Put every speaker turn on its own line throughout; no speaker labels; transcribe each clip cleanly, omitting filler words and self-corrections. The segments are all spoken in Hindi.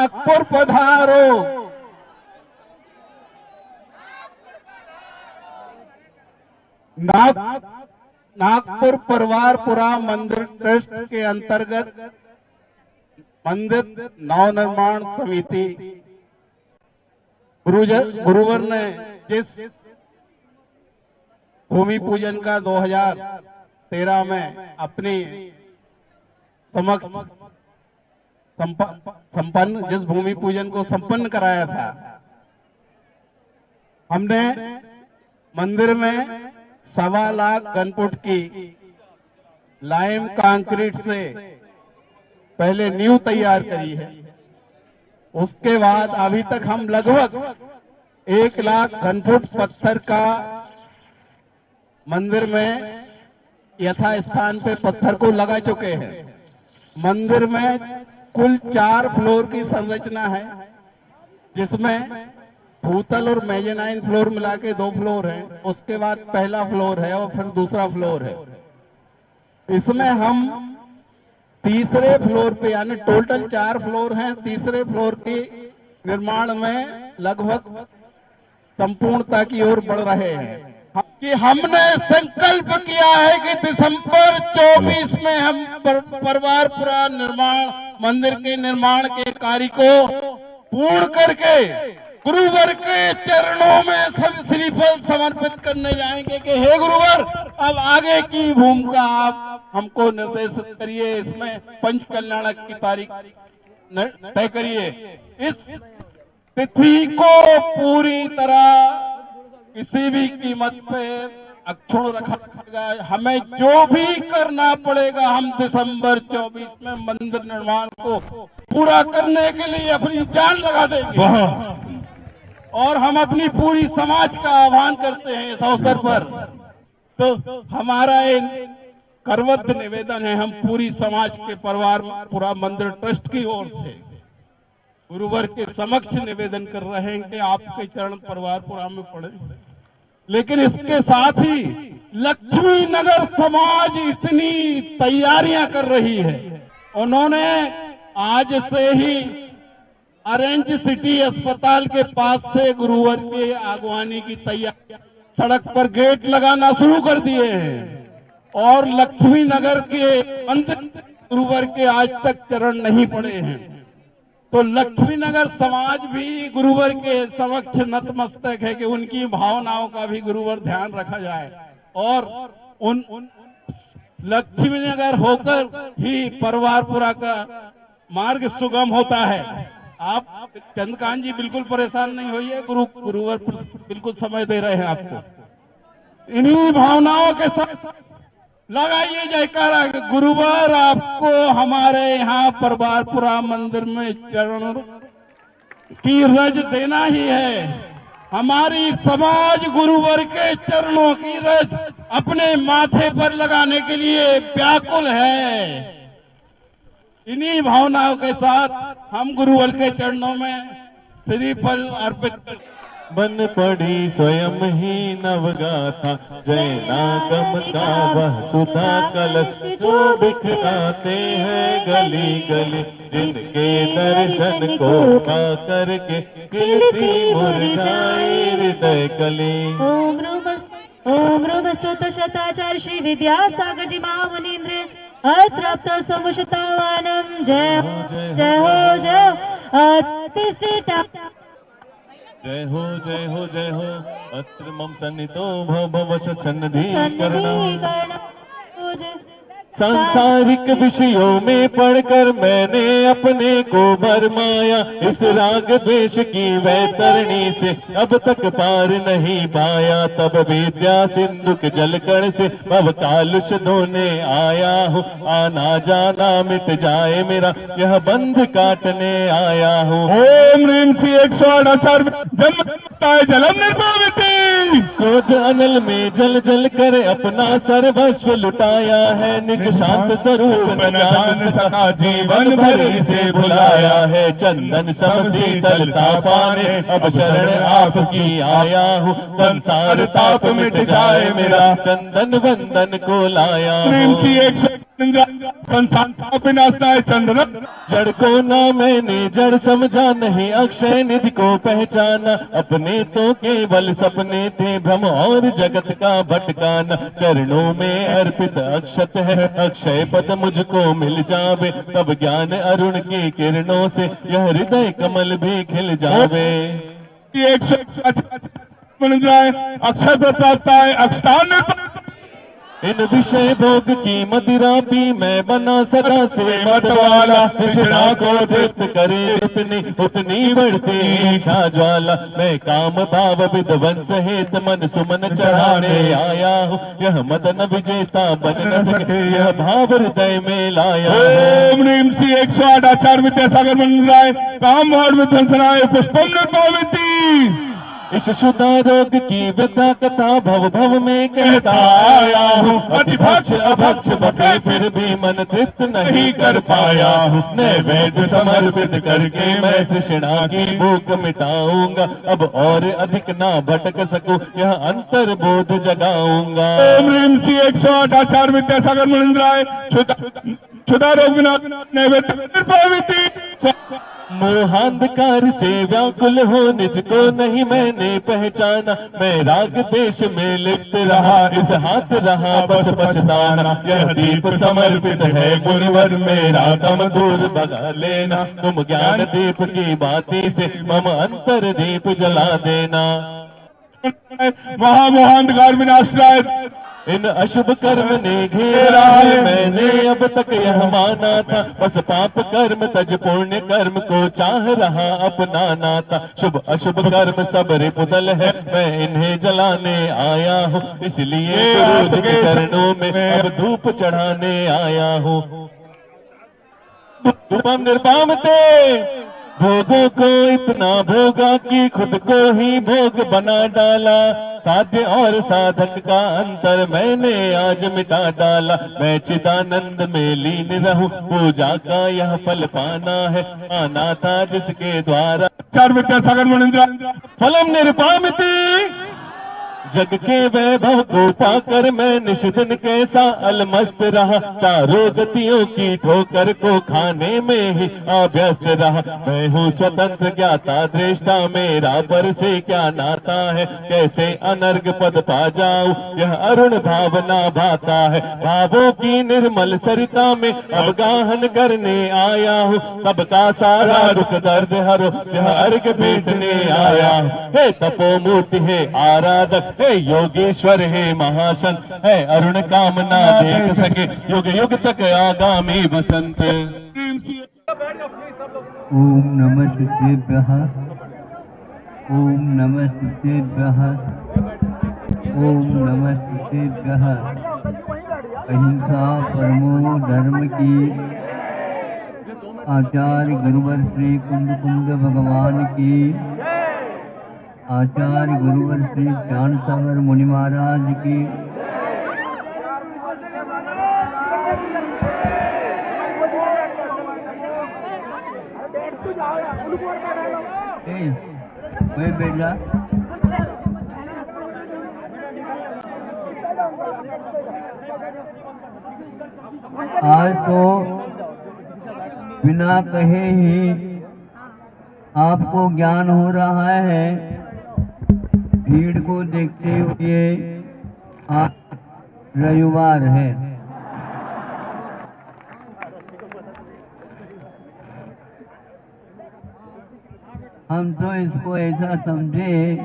नागपुर पधारो। नागपुर परिवारपुरा मंदिर ट्रस्ट के अंतर्गत मंदिर नवनिर्माण समिति गुरुवर ने जिस भूमि पूजन का 2013 में अपनी समक्ष संपन्न जिस भूमि पूजन को संपन्न कराया था, हमने मंदिर में 1.25 लाख घनफुट की लाइम कंक्रीट से पहले नींव तैयार करी है। उसके बाद अभी तक हम लगभग 1 लाख घनफुट पत्थर का मंदिर में यथा स्थान पे पत्थर को लगा चुके हैं। मंदिर में कुल 4 फ्लोर की संरचना है, जिसमें भूतल और मेजेनाइन फ्लोर मिला के 2 फ्लोर है। उसके बाद पहला फ्लोर है और फिर दूसरा फ्लोर है। इसमें हम तीसरे फ्लोर पे यानी टोटल 4 फ्लोर हैं, तीसरे फ्लोर के निर्माण में लगभग संपूर्णता की ओर बढ़ रहे हैं। कि हमने संकल्प किया है कि दिसंबर 24 में हम परिवारपुरा निर्माण मंदिर के निर्माण के कार्य को पूर्ण करके गुरुवर के चरणों में सब श्रीफल समर्पित करने जाएंगे कि हे गुरुवर, अब आगे की भूमिका आप हमको निर्देशित करिए। इसमें पंच कल्याणक की तारीख तय करिए। इस तिथि को पूरी तरह किसी भी कीमत पे अक्षुण्ण रखा जाएगा। हमें जो भी करना पड़ेगा, हम दिसंबर 24 में मंदिर निर्माण को पूरा करने के लिए अपनी जान लगा देंगे। और हम अपनी पूरी समाज का आह्वान करते हैं इस अवसर पर। तो हमारा करबद्ध निवेदन है, हम पूरी समाज के परिवारपुरा मंदिर ट्रस्ट की ओर से गुरुवर के समक्ष निवेदन कर रहे हैं कि आपके चरण परिवारपुरा में पड़े। लेकिन इसके साथ ही लक्ष्मी नगर समाज इतनी तैयारियां कर रही है। उन्होंने आज से ही ऑरेंज सिटी अस्पताल के पास से गुरुवर के आगवानी की तैयारी, सड़क पर गेट लगाना शुरू कर दिए हैं। और लक्ष्मी नगर के मंदिर गुरुवर के आज तक चरण नहीं पड़े हैं। तो लक्ष्मी नगर समाज भी गुरुवर के समक्ष नतमस्तक है कि उनकी भावनाओं का भी गुरुवर ध्यान रखा जाए। और उन लक्ष्मी नगर होकर ही परिवारपुरा का मार्ग सुगम होता है। आप चंद्रकांत जी बिल्कुल परेशान नहीं होइए, गुरुवर बिल्कुल समय दे रहे हैं आपको। इन्हीं भावनाओं के साथ लगाइए जयकारा। गुरुवर, आपको हमारे यहाँ परिवारपुरा मंदिर में चरण की रज देना ही है। हमारी समाज गुरुवर के चरणों की रज अपने माथे पर लगाने के लिए व्याकुल है। इन्हीं भावनाओं के साथ हम गुरुवर के चरणों में श्रीफल अर्पित करते।
बन पड़ी स्वयं ही नवगाथा, जय नागम का वह सुधा कलश, जो बिखराते हैं गली गली, जिनके दर्शन को पा करके खिलती मुरझाई हृदय कली।
ओम रूपस्तोत्र शताचार्य श्री विद्यासागर जी महामुनीन्द्र अत्राप्त समुषतावानम। जय जय हो जय अतिष्ठिता।
जय हो जय हो जय हो। अत्र मम सन्निधो भव सन्निधि करणम। सांसारिक विषयों में पढ़कर मैंने अपने को भरमाया, इस राग द्वेष की वैतरणी से अब तक पार नहीं पाया। तब विद्या सिंधु के जलकण से भव कालुष धोने आया हूँ। आना जाना मिट जाए मेरा, यह बंध काटने आया हूँ।
ओम ह्रीं श्री 108 जलम निर्भवती।
क्रोध अनल में जल जल कर अपना सर्वस्व लुटाया है। निज शांत स्वरूप न जान सका, जीवन भर इसे भुलाया है। चंदन सब शीतलता पाने अब शरण आपकी आया हूँ। संसार ताप मिट जाए मेरा, चंदन बंदन को लाया हूँ।
संसार विनाशनाय चंद्र।
जड़ को ना मैंने जड़ समझा, नहीं अक्षय निधि को पहचाना। अपने तो केवल सपने थे भ्रम और जगत का भटकाना। चरणों में अर्पित अक्षत है, अक्षय पद मुझको मिल जावे। तब ज्ञान अरुण की किरणों से यह हृदय कमल भी खिल जावे।
100 बन जाए, अक्षय प्राप्त है, अक्षतान
इन विषय भोग की मदिरा पी मैं बना सदा से मत वाला। तृष्णा को तृप्त करे जितनी उतनी बढ़ती इच्छा ज्वाला। मैं काम भाव विध्वंस हेत मन सुमन चढ़ाने आया हूँ। यह मदन विजेता बन न सके, यह भाव हृदय में लाया।
ओम ह्रीम श्री 108 आचार्य विद्यासागर मंदिराय काम भाव विध्वंसनाय पुष्पम निर्भाविती।
इस शुदा रोग की विद्या कथा भव भव में कहता आया हूँ। अतिभक्ष अभक्ष बटे फिर भी मन तृप्त नहीं कर पाया हूँ। नैवेद्य समर्पित करके मैं तृष्णा की भूख मिटाऊंगा। अब और अधिक ना भटक सकूं, यह अंतर बोध जगाऊंगा।
ओम ह्रीम श्री 108 आचार्य विद्यासागर मंदिराय क्षुधा रोग विनाश नैवेद्य निर्भाविती।
मोहांधकार से व्याकुल हो निज को नहीं मैंने पहचाना। मैं राग देश में लिप्त रहा, इस हाथ रहा बस पछताना। यह दीप समर्पित है गुरुवर मेरा, तम दूर भगा लेना। तुम ज्ञान दीप की बाती से मम अंतर दीप जला देना।
महामोहांधकार विनाशनाय
इन अशुभ कर्म ने घेरा है, मैंने अब तक यह माना था। बस पाप कर्म तज पुण्य कर्म को चाह रहा अपनाना था। शुभ अशुभ कर्म सब रिपुदल है, मैं इन्हें जलाने आया हूँ। इसलिए गुरु जी के चरणों में अब धूप चढ़ाने आया हूँ। धूपम निर्पामते भोगों को इतना भोगा कि खुद को ही भोग बना डाला। साध्य और साधक का अंतर मैंने आज मिटा डाला। मैं चिदानंद में लीन रहूं, पूजा का यह फल पाना है। आना था जिसके द्वारा
चार विद्यासागर मनिंद्रा
फलम निरुपामिति। जग के वैभव को पाकर मैं निष्दिन कैसा अलमस्त रहा। चारों गतियों की ठोकर को खाने में ही अभ्यस्त रहा। मैं हूँ स्वतंत्र ज्ञाता दृष्टा, मेरा पर से क्या नाता है। कैसे अनर्ग पद पा जाऊं, यह अरुण भावना भाता है। भावों की निर्मल सरिता में अवगाहन करने आया हूँ। सबका सारा दुख दर्द हरो, यह अर्घ भेटने आया हूँ। हे तपो मूर्ति है आराधक, हे योगेश्वर है महासन, है अरुण कामना देख सके युग युग तक आगामी बसंत।
ओम नमः शिवाय, ओम नमः शिवाय, ओम नमः शिवाय। अहिंसा परमो धर्म की आचार्य गुरुवर श्री कुंद कुंद भगवान की, आचार्य गुरुवर श्री ज्ञान सागर मुनि महाराज की, बेटा आज तो बिना कहे ही आपको ज्ञान हो रहा है। भीड़ को देखते हुए आज रविवार है। हम तो इसको ऐसा समझे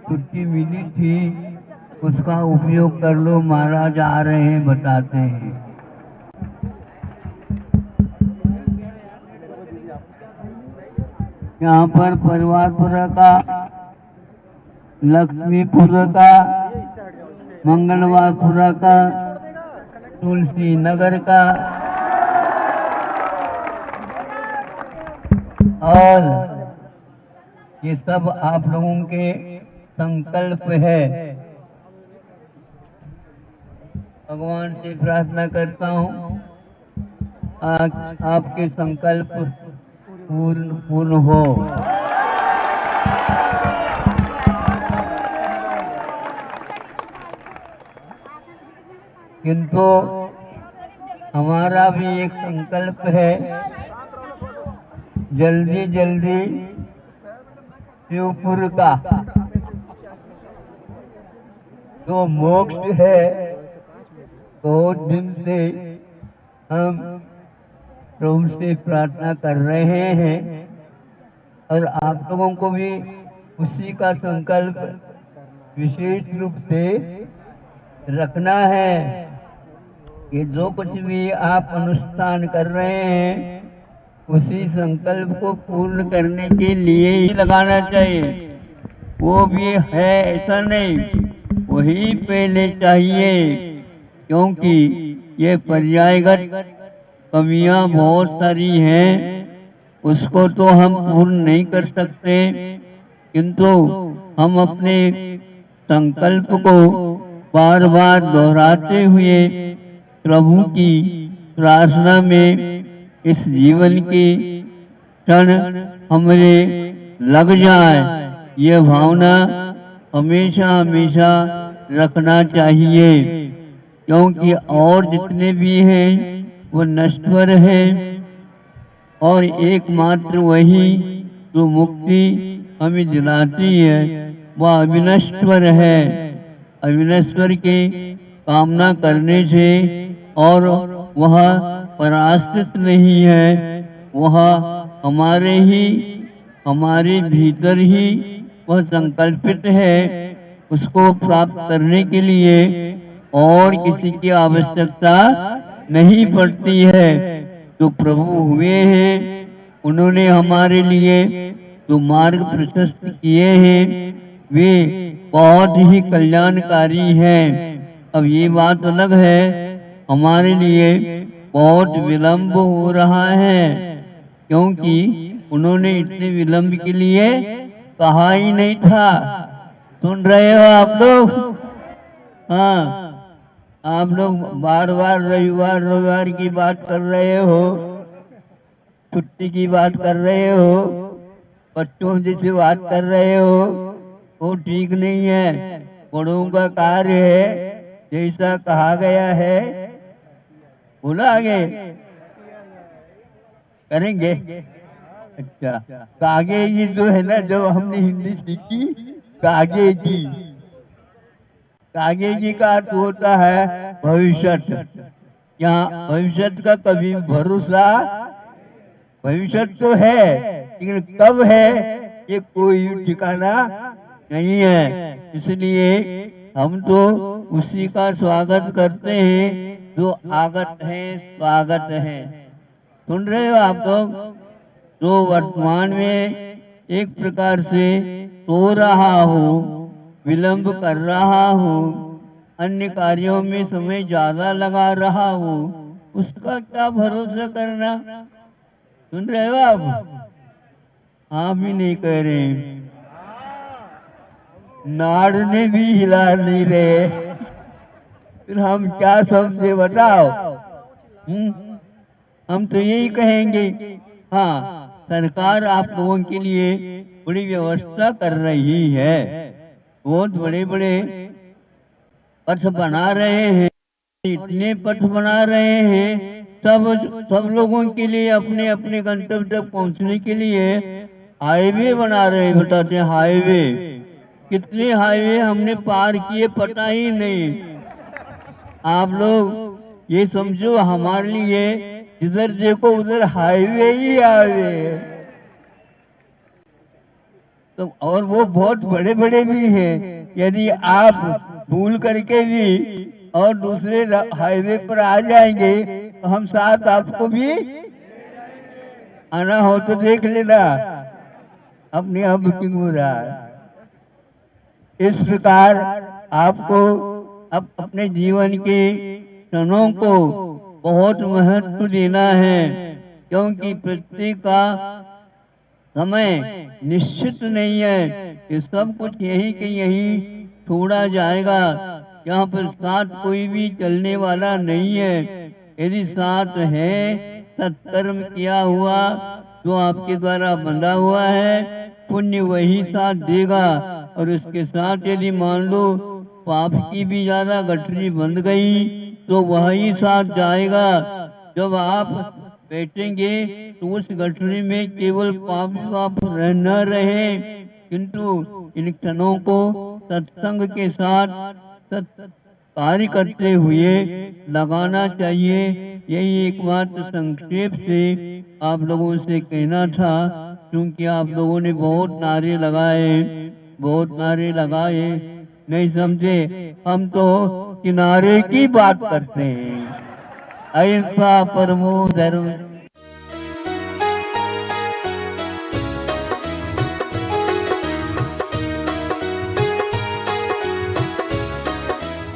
छुट्टी मिली थी, उसका उपयोग कर लो, महाराज आ रहे हैं बताते हैं। यहाँ पर परिवारपुरा का, लक्ष्मीपुरा का, मंगलवारपुरा का, तुलसी नगर का और ये सब आप लोगों के संकल्प है। भगवान से प्रार्थना करता हूँ आज आपके संकल्प पूर्ण हो। किंतु हमारा भी एक संकल्प है, जल्दी जल्दी शिवपुर का जो मोक्ष है, तो दिन से हम प्रभु से प्रार्थना कर रहे हैं और आप लोगों को भी उसी का संकल्प विशेष रूप से रखना है कि जो कुछ भी आप अनुष्ठान कर रहे हैं उसी संकल्प को पूर्ण करने के लिए ही लगाना चाहिए। वो भी है ऐसा नहीं, वही पहले चाहिए, क्योंकि ये पर्यायगत कमियां बहुत सारी हैं, उसको तो हम पूर्ण नहीं कर सकते, किंतु हम अपने संकल्प को बार बार दोहराते हुए प्रभु की प्रार्थना में इस जीवन के क्षण हमारे लग जाए, ये भावना हमेशा हमेशा रखना चाहिए, क्योंकि और जितने भी हैं वो नश्वर है और एकमात्र वही जो मुक्ति हमें दिलाती है वह अविनश्वर है। अविनश्वर के कामना करने से और वह पराश्रित नहीं है, वह हमारे भीतर ही वह संकल्पित है। उसको प्राप्त करने के लिए और किसी की आवश्यकता नहीं पड़ती है। जो प्रभु हुए हैं उन्होंने हमारे लिए जो मार्ग प्रशस्त किए हैं वे बहुत ही कल्याणकारी हैं। अब ये बात अलग है, हमारे लिए बहुत विलंब हो रहा है, क्योंकि उन्होंने इतने विलंब के लिए कहा ही नहीं था। सुन रहे हो आप लोग? हाँ, आप लोग बार बार रविवार की बात कर रहे हो, छुट्टी की बात कर रहे हो, बच्चों जैसे बात कर रहे हो, वो ठीक नहीं है। बड़ों का कार्य है, जैसा कहा गया है बोला आगे करेंगे। अच्छा, कागे जी जो है ना, जो हमने हिंदी सीखी, कागे जी का अर्थ होता है भविष्य। यहाँ भविष्य का कभी भरोसा, भविष्य तो है लेकिन कब है ये कोई ठिकाना नहीं है। इसलिए हम तो उसी का स्वागत करते हैं जो आगत है, स्वागत है। सुन रहे हो आप लोग? जो वर्तमान में एक प्रकार से सो रहा हो, विलंब कर रहा हो, अन्य कार्यों में समय ज्यादा लगा रहा हो, उसका क्या भरोसा करना? सुन रहे हो आप? आप भी नहीं कह रहे, नाड़ ने भी हिला नहीं रहे, फिर हम क्या समझे बताओ? हम तो यही कहेंगे, हाँ सरकार आप लोगों के लिए बड़ी व्यवस्था कर रही है, बहुत बड़े बड़े पथ बना रहे हैं, इतने पथ बना रहे हैं, सब लोगों के लिए अपने अपने गंतव्य तक पहुंचने के लिए हाईवे बना रहे हैं। बताते हैं हाईवे, कितने हाईवे हमने पार किए पता ही नहीं। आप लोग ये समझो हमारे लिए जिधर देखो उधर हाईवे ही हाईवे, तो और वो बहुत बड़े बड़े भी हैं। यदि आप भूल करके भी और दूसरे हाईवे पर आ जाएंगे तो हम साथ आपको भी आना हो तो देख लेना, अपने आप बुकिंग हो रहा है। इस प्रकार आपको अब अपने जीवन के क्षणों को बहुत महत्व देना है, क्योंकि प्रत्येक का समय निश्चित नहीं है कि सब कुछ यही के यही छोड़ा जाएगा। यहाँ पर साथ कोई भी चलने वाला नहीं है। यदि साथ है सत्कर्म किया हुआ जो आपके द्वारा बंधा हुआ है, पुण्य वही साथ देगा। और इसके साथ यदि मान लो पाप की भी ज्यादा गठरी बंध गई तो वही साथ जाएगा। जब आप बैठेंगे तो उस गठरी में केवल पाप पाप न रहे, किंतु इन क्षणों को सत्संग के साथ कार्य करते हुए लगाना चाहिए। यही एक बात संक्षेप से आप लोगों से कहना था, क्योंकि आप लोगों ने बहुत नारे लगाए, नहीं समझे। हम तो किनारे की बात करते हैं। अहिंसा परमो धर्म